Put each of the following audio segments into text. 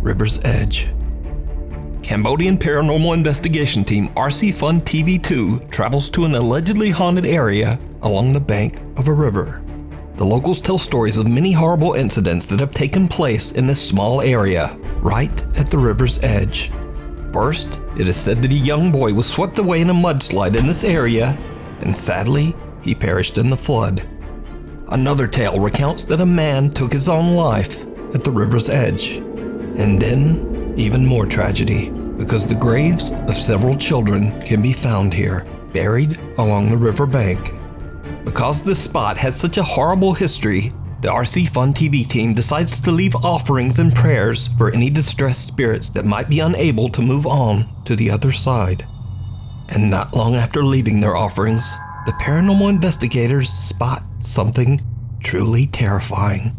river's edge. Cambodian paranormal investigation team RC Fun TV2 travels to an allegedly haunted area along the bank of a river. The locals tell stories of many horrible incidents that have taken place in this small area, right at the river's edge. First, it is said that a young boy was swept away in a mudslide in this area, and sadly, he perished in the flood. Another tale recounts that a man took his own life at the river's edge. And then, even more tragedy, because the graves of several children can be found here, buried along the river bank. Because this spot has such a horrible history, the RC Fun TV team decides to leave offerings and prayers for any distressed spirits that might be unable to move on to the other side. And not long after leaving their offerings, the paranormal investigators spot something truly terrifying.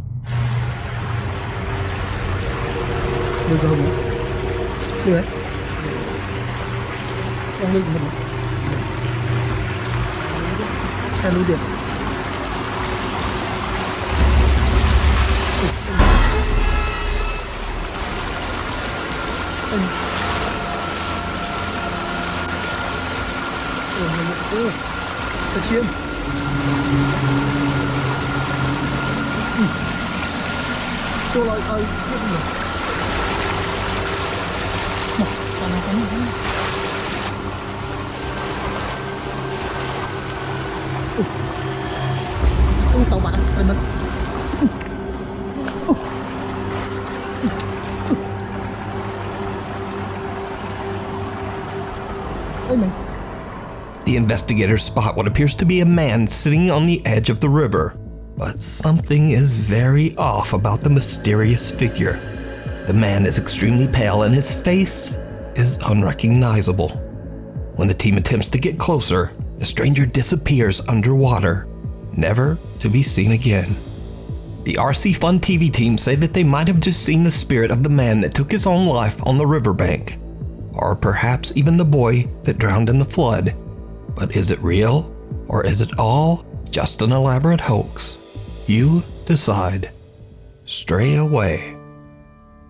The investigators spot what appears to be a man sitting on the edge of the river, but something is very off about the mysterious figure. The man is extremely pale and his face is unrecognizable. When the team attempts to get closer, the stranger disappears underwater, never to be seen again. The RC Fun TV team say that they might have just seen the spirit of the man that took his own life on the riverbank, or perhaps even the boy that drowned in the flood. But is it real, or is it all just an elaborate hoax? You decide. Stray away.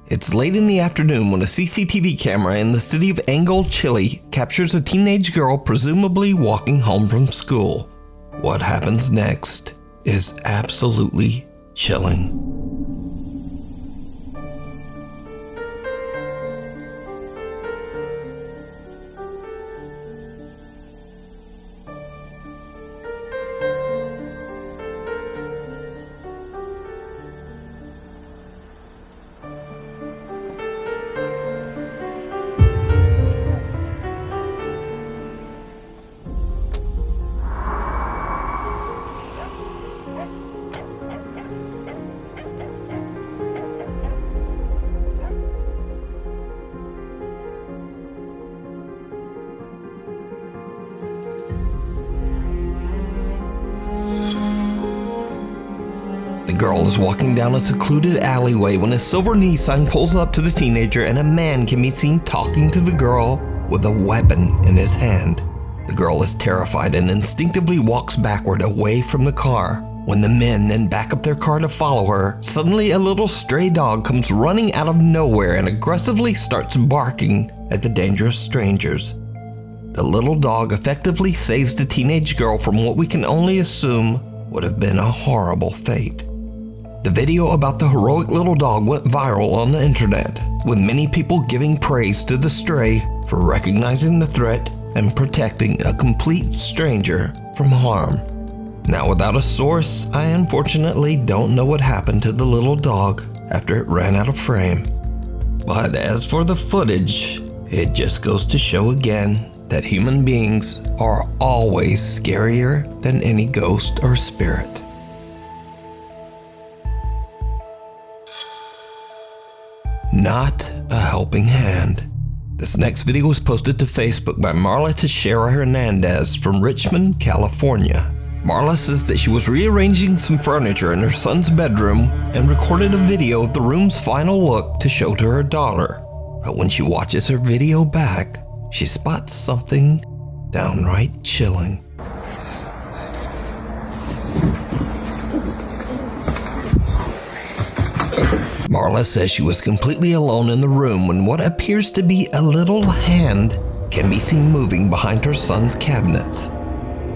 It's late in the afternoon when a CCTV camera in the city of Angol, Chile captures a teenage girl presumably walking home from school. What happens next is absolutely chilling. The girl is walking down a secluded alleyway when a silver Nissan pulls up to the teenager and a man can be seen talking to the girl with a weapon in his hand. The girl is terrified and instinctively walks backward away from the car. When the men then back up their car to follow her, suddenly a little stray dog comes running out of nowhere and aggressively starts barking at the dangerous strangers. The little dog effectively saves the teenage girl from what we can only assume would have been a horrible fate. The video about the heroic little dog went viral on the internet, with many people giving praise to the stray for recognizing the threat and protecting a complete stranger from harm. Now, without a source, I unfortunately don't know what happened to the little dog after it ran out of frame. But as for the footage, it just goes to show again that human beings are always scarier than any ghost or spirit. Not a helping hand. This next video was posted to Facebook by Marla Teixeira Hernandez from Richmond, California. Marla says that she was rearranging some furniture in her son's bedroom and recorded a video of the room's final look to show to her daughter. But when she watches her video back, she spots something downright chilling. Marla says she was completely alone in the room when what appears to be a little hand can be seen moving behind her son's cabinets.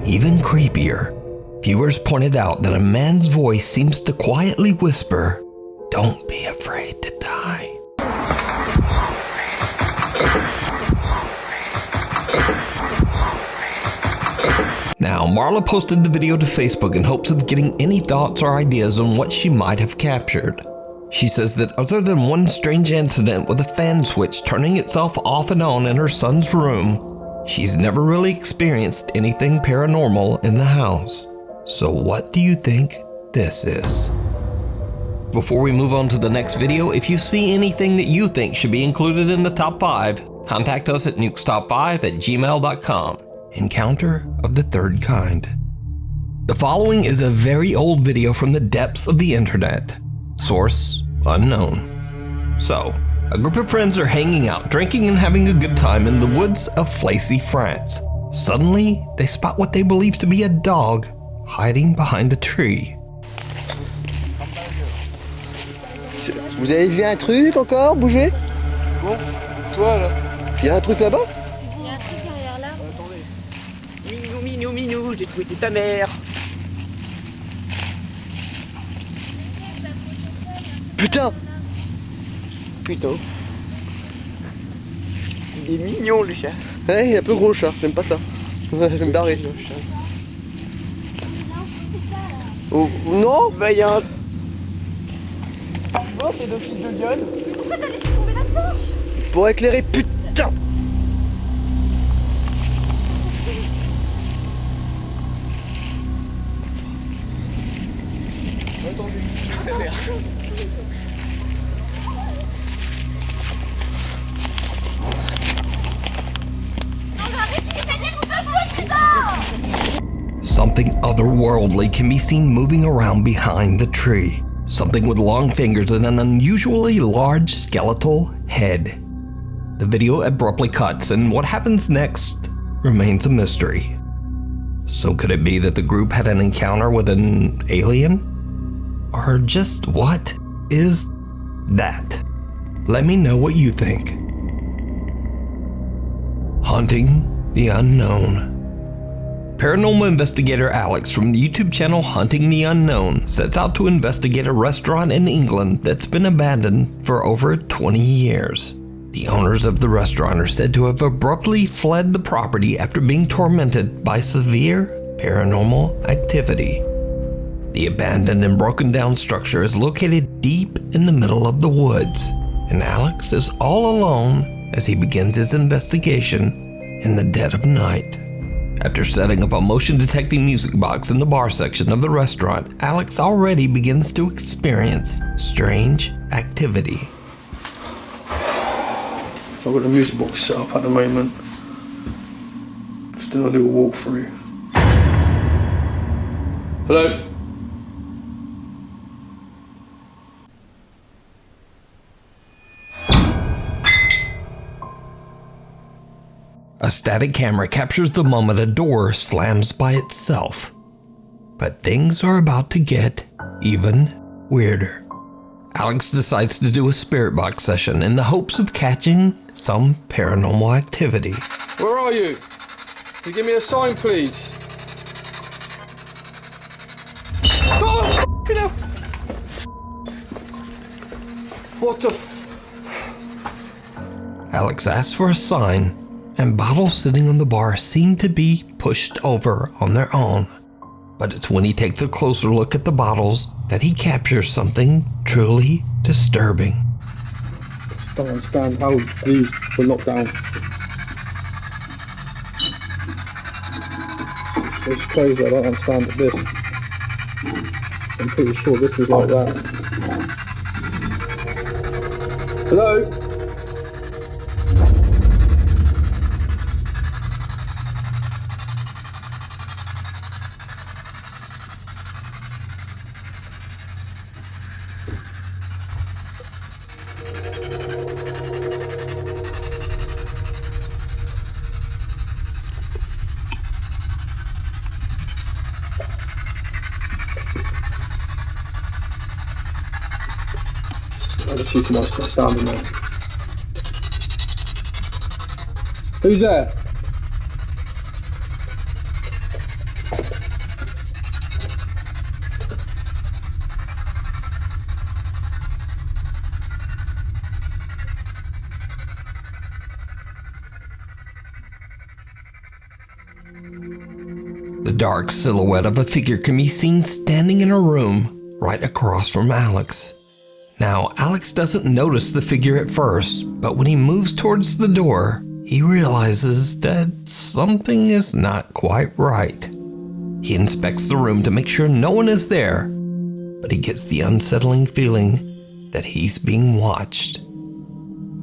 Even creepier, viewers pointed out that a man's voice seems to quietly whisper, "Don't be afraid to die." Now, Marla posted the video to Facebook in hopes of getting any thoughts or ideas on what she might have captured. She says that other than one strange incident with a fan switch turning itself off and on in her son's room, she's never really experienced anything paranormal in the house. So what do you think this is? Before we move on to the next video, if you see anything that you think should be included in the top 5, contact us at nukestop5@gmail.com. Encounter of the third kind. The following is a very old video from the depths of the internet. Source unknown. So, a group of friends are hanging out, drinking and having a good time in the woods of Flacy, France. Suddenly, they spot what they believe to be a dog hiding behind a tree. Vous avez vu un truc encore bouger? Bon, toi là. Il y a un truc là-bas? Il y a un truc derrière là. Attendez. Minou, j'ai trouvé ta mère. Putain! Putain. Il est mignon le chat. Ouais, il est un peu gros le chat, j'aime pas ça. Ouais, je vais me barrer. Oh, non? Bah y'a un... Oh, c'est deux fils de gueule. Pourquoi t'as laissé tomber la torche? Pour éclairer, putain! Attendez, accélère. Something otherworldly can be seen moving around behind the tree. Something with long fingers and an unusually large skeletal head. The video abruptly cuts, and what happens next remains a mystery. So could it be that the group had an encounter with an alien? Or just what is that? Let me know what you think. Hunting the Unknown. Paranormal investigator Alex from the YouTube channel Hunting the Unknown sets out to investigate a restaurant in England that's been abandoned for over 20 years. The owners of the restaurant are said to have abruptly fled the property after being tormented by severe paranormal activity. The abandoned and broken down structure is located deep in the middle of the woods, and Alex is all alone as he begins his investigation in the dead of night. After setting up a motion detecting music box in the bar section of the restaurant, Alex already begins to experience strange activity. I've got the music box set up at the moment. Just doing a little walkthrough. Hello? A static camera captures the moment a door slams by itself. But things are about to get even weirder. Alex decides to do a spirit box session in the hopes of catching some paranormal activity. Where are you? Can you give me a sign, please? Oh, f***ing hell! What the f... Alex asks for a sign, and bottles sitting on the bar seem to be pushed over on their own. But it's when he takes a closer look at the bottles that he captures something truly disturbing. I don't understand how these were knocked down. It's crazy, I don't understand this. I'm pretty sure this was like that. Hello? Det ser ut som att man ska stanna med. Who's there? The dark silhouette of a figure can be seen standing in a room right across from Alex. Now, Alex doesn't notice the figure at first, but when he moves towards the door, he realizes that something is not quite right. He inspects the room to make sure no one is there, but he gets the unsettling feeling that he's being watched.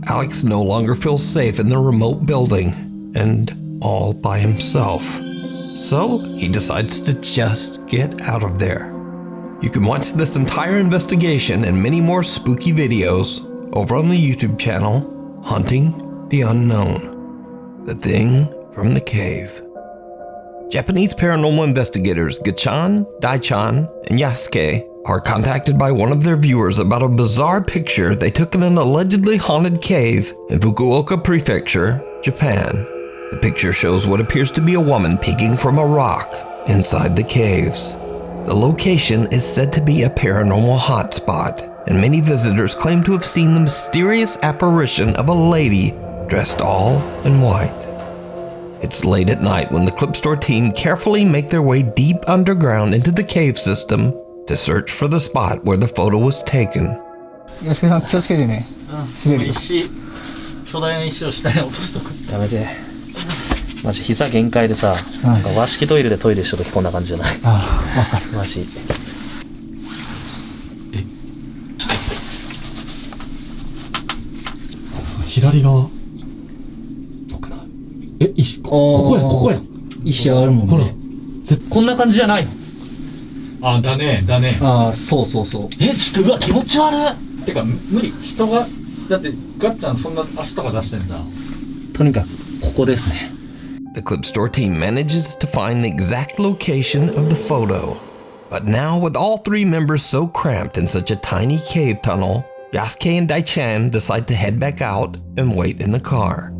Alex no longer feels safe in the remote building and all by himself. So he decides to just get out of there. You can watch this entire investigation and many more spooky videos over on the YouTube channel, Hunting the Unknown, The Thing from the Cave. Japanese paranormal investigators Gachan, Daichan, and Yasuke are contacted by one of their viewers about a bizarre picture they took in an allegedly haunted cave in Fukuoka Prefecture, Japan. The picture shows what appears to be a woman peeking from a rock inside the caves. The location is said to be a paranormal hotspot, and many visitors claim to have seen the mysterious apparition of a lady dressed all in white. It's late at night when the clip store team carefully make their way deep underground into the cave system to search for the spot where the photo was taken. 安助さん気をつけてね。滑るよ。巨大な石を下に落とすとこ。やめて。マジ膝限界でさ、なんか和式トイレでトイレした時こんな感じじゃない？ああ、わかる。マジ。左側っぽくない？石、ここや。石あるもんね。ほら、こんな感じじゃないの？あ、だね。ああ、そうそうそう。ちょっとうわ気持ち悪い。てか無理、人がだってガッちゃんそんな足とか出してんじゃん。とにかくここですね。The clip store team manages to find the exact location of the photo. But now, with all three members so cramped in such a tiny cave tunnel, Yasuke and Daichan decide to head back out and wait in the car.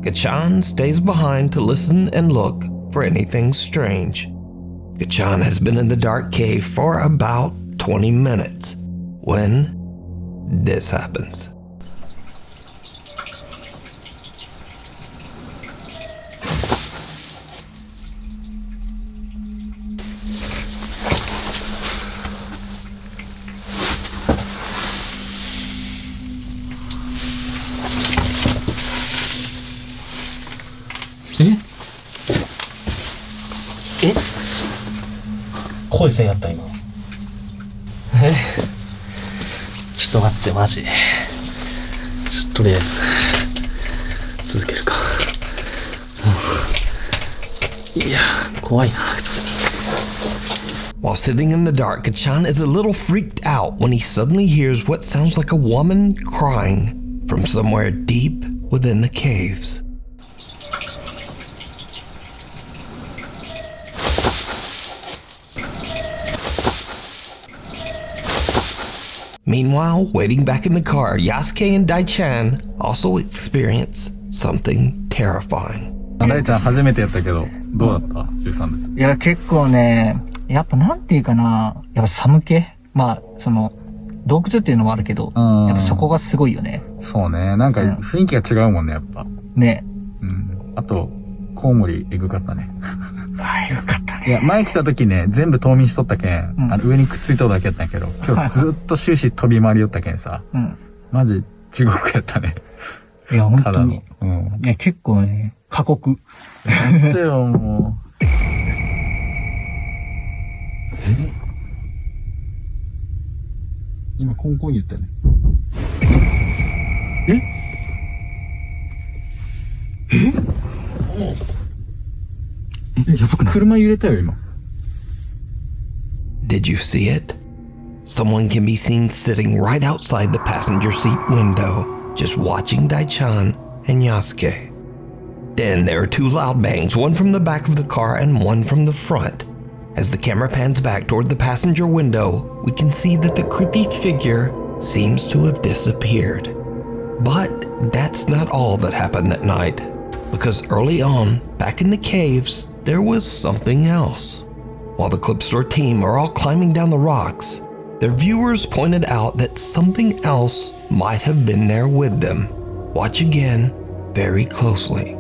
Gachan stays behind to listen and look for anything strange. Gachan has been in the dark cave for about 20 minutes when this happens. Eh? 声せんやった今。ちょっと待ってマジ。とりあえず続けるか。いや怖いな普通に。While sitting in the dark, Gachan is a little freaked out when he suddenly hears what sounds like a woman crying from somewhere deep within the caves. Meanwhile, waiting back in the car, Yasuke and Daichan also experience something terrifying. 大ちゃん初めてやったけどどうだった13です。いや、結構ね、やっぱなんていうかな、やっぱ寒気？まあ、その、洞窟っていうのもあるけど、やっぱそこがすごいよね。そうね、なんか雰囲気が違うもんね、やっぱ。ね。うん。あと、コウモリエグかったね。ああ、よかったね。いや、前来た時ね、全部冬眠しとったけん、上にくっついとるだけやったんやけど、今日ずっと終始飛び回りよったけんさ、マジ地獄やったね。いや、本当に。いや、結構ね、過酷。なんでよ、もう。今、コンコン言ったよね。やばくない？車揺れたよ、今。Did you see it? Someone can be seen sitting right outside the passenger seat window, just watching Daichan and Yasuke. Then there are two loud bangs, one from the back of the car and one from the front. As the camera pans back toward the passenger window, we can see that the creepy figure seems to have disappeared. But that's not all that happened that night, because early on, back in the caves, there was something else. While the Clip Store team are all climbing down the rocks, their viewers pointed out that something else might have been there with them. Watch again very closely.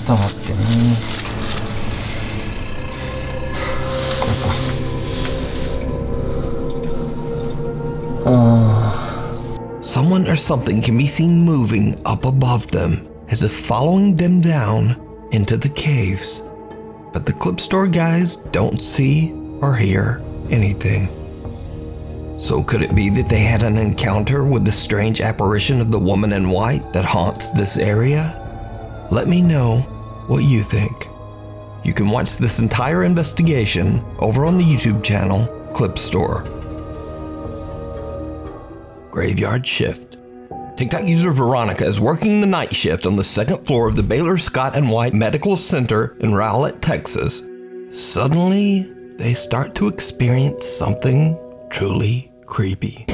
ちょっと待ってね。これか。Someone or something can be seen moving up above them, as if following them down into the caves. But the Clip Store guys don't see or hear anything. So could it be that they had an encounter with the strange apparition of the woman in white that haunts this area? Let me know what you think. You can watch this entire investigation over on the YouTube channel Clip Store. Graveyard shift. TikTok user Veronica is working the night shift on the second floor of the Baylor Scott & White Medical Center in Rowlett, Texas. Suddenly, they start to experience something truly creepy.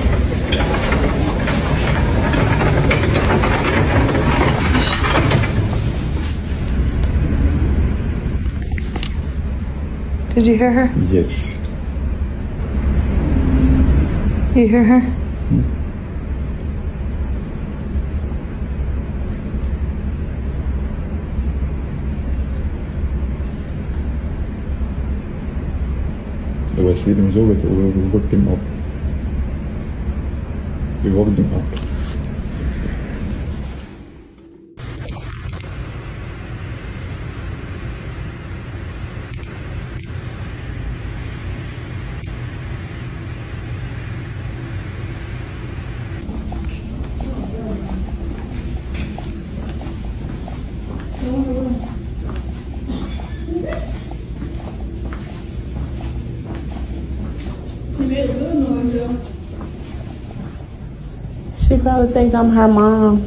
Did you hear her? Yes. You hear her? We sleep hem zo, we wachten hem op. We wachten hem op. She probably thinks I'm her mom.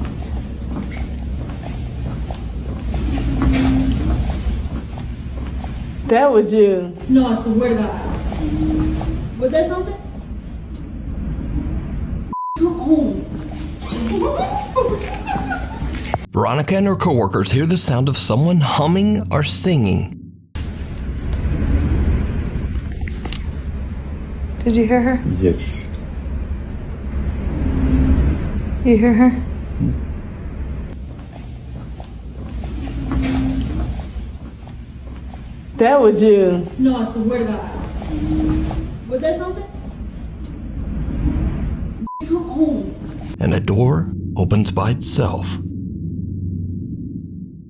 That was you. No, I swear to God. Was that something? Come home. Veronica and her coworkers hear the sound of someone humming or singing. Did you hear her? Yes. You hear her? That was you. No, I swear to God. Was that something? Come home. And a door opens by itself.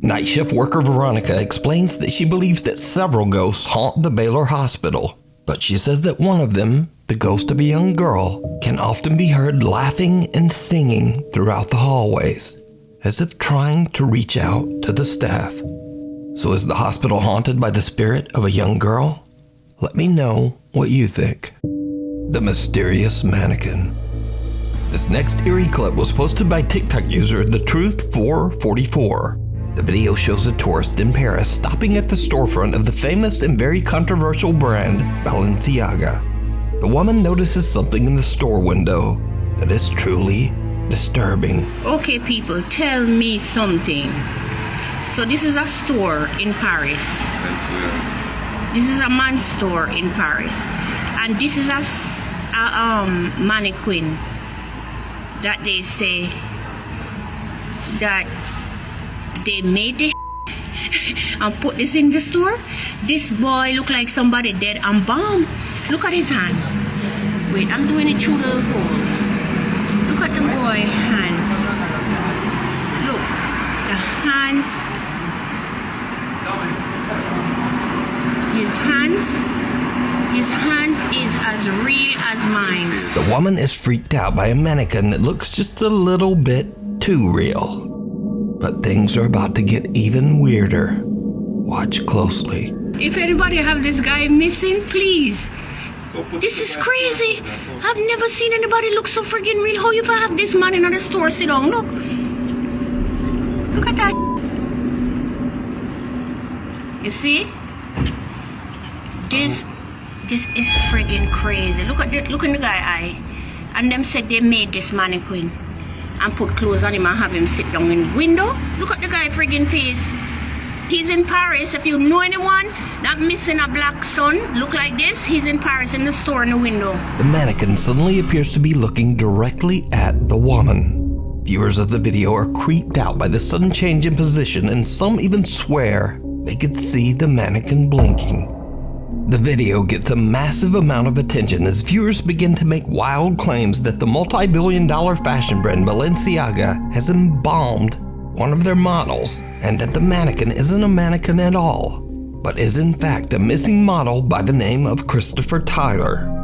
Night shift worker Veronica explains that she believes that several ghosts haunt the Baylor Hospital, but she says that one of them, the ghost of a young girl, can often be heard laughing and singing throughout the hallways, as if trying to reach out to the staff. So is the hospital haunted by the spirit of a young girl? Let me know what you think. The mysterious mannequin. This next eerie clip was posted by TikTok user TheTruth444. The video shows a tourist in Paris stopping at the storefront of the famous and very controversial brand Balenciaga. The woman notices something in the store window that is truly disturbing. Okay, people, tell me something. So this is a store in Paris. This is a man's store in Paris. And this is a mannequin that they say that they made this and put this in the store. This boy look like somebody dead and bomb. Look at his hand. Wait, I'm doing it through the hole. Look at the boy hands. Look, the hands. His hands is as real as mine. The woman is freaked out by a mannequin that looks just a little bit too real. But things are about to get even weirder. Watch closely. If anybody have this guy missing, please. This is crazy. I've never seen anybody look so friggin' real. How you have this man in the store sit down? Look. Look at that. You see? This is friggin' crazy. Look at the guy eye. And them said they made this mannequin and put clothes on him and have him sit down in the window. Look at the guy friggin' face. He's in Paris. If you know anyone that missing a black son look like this, he's in Paris in the store in the window. The mannequin suddenly appears to be looking directly at the woman. Viewers of the video are creeped out by the sudden change in position, and some even swear they could see the mannequin blinking. The video gets a massive amount of attention as viewers begin to make wild claims that the multi-billion-dollar fashion brand Balenciaga has embalmed one of their models, and that the mannequin isn't a mannequin at all, but is in fact a missing model by the name of Christopher Tyler.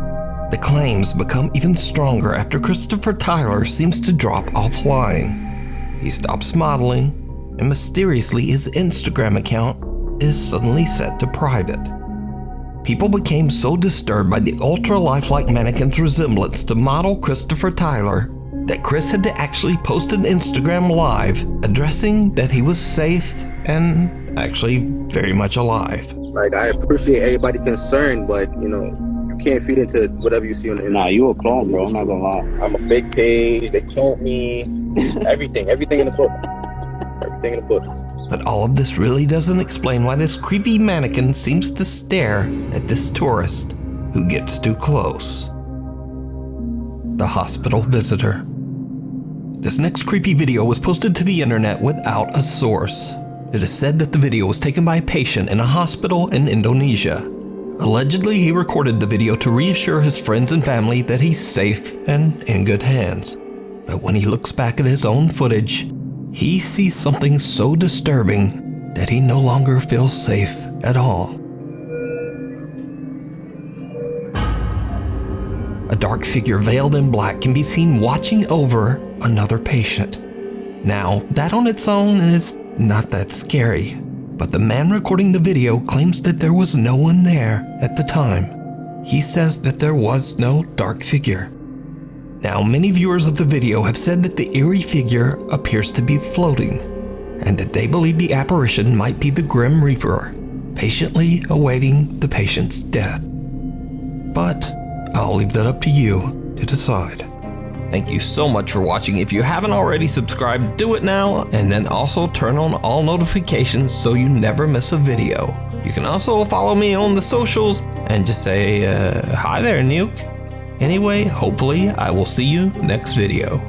The claims become even stronger after Christopher Tyler seems to drop offline. He stops modeling, and mysteriously his Instagram account is suddenly set to private. People became so disturbed by the ultra-lifelike mannequin's resemblance to model Christopher Tyler that Chris had to actually post an Instagram live addressing that he was safe and actually very much alive. Like, I appreciate everybody concerned, but, you know, you can't feed into whatever you see on the internet. Nah, you a clone, bro. I'm not gonna lie. I'm a fake page. They cloned me. Everything in the book. Everything in the book. But all of this really doesn't explain why this creepy mannequin seems to stare at this tourist who gets too close. The hospital visitor. This next creepy video was posted to the internet without a source. It is said that the video was taken by a patient in a hospital in Indonesia. Allegedly, he recorded the video to reassure his friends and family that he's safe and in good hands. But when he looks back at his own footage, he sees something so disturbing that he no longer feels safe at all. A dark figure veiled in black can be seen watching over another patient. Now, that on its own is not that scary, but the man recording the video claims that there was no one there at the time. He says that there was no dark figure. Now, many viewers of the video have said that the eerie figure appears to be floating, and that they believe the apparition might be the Grim Reaper, patiently awaiting the patient's death. But I'll leave that up to you to decide. Thank you so much for watching. If you haven't already subscribed, do it now, and then also turn on all notifications so you never miss a video. You can also follow me on the socials and just say, hi there, Nuke. Anyway, hopefully I will see you next video.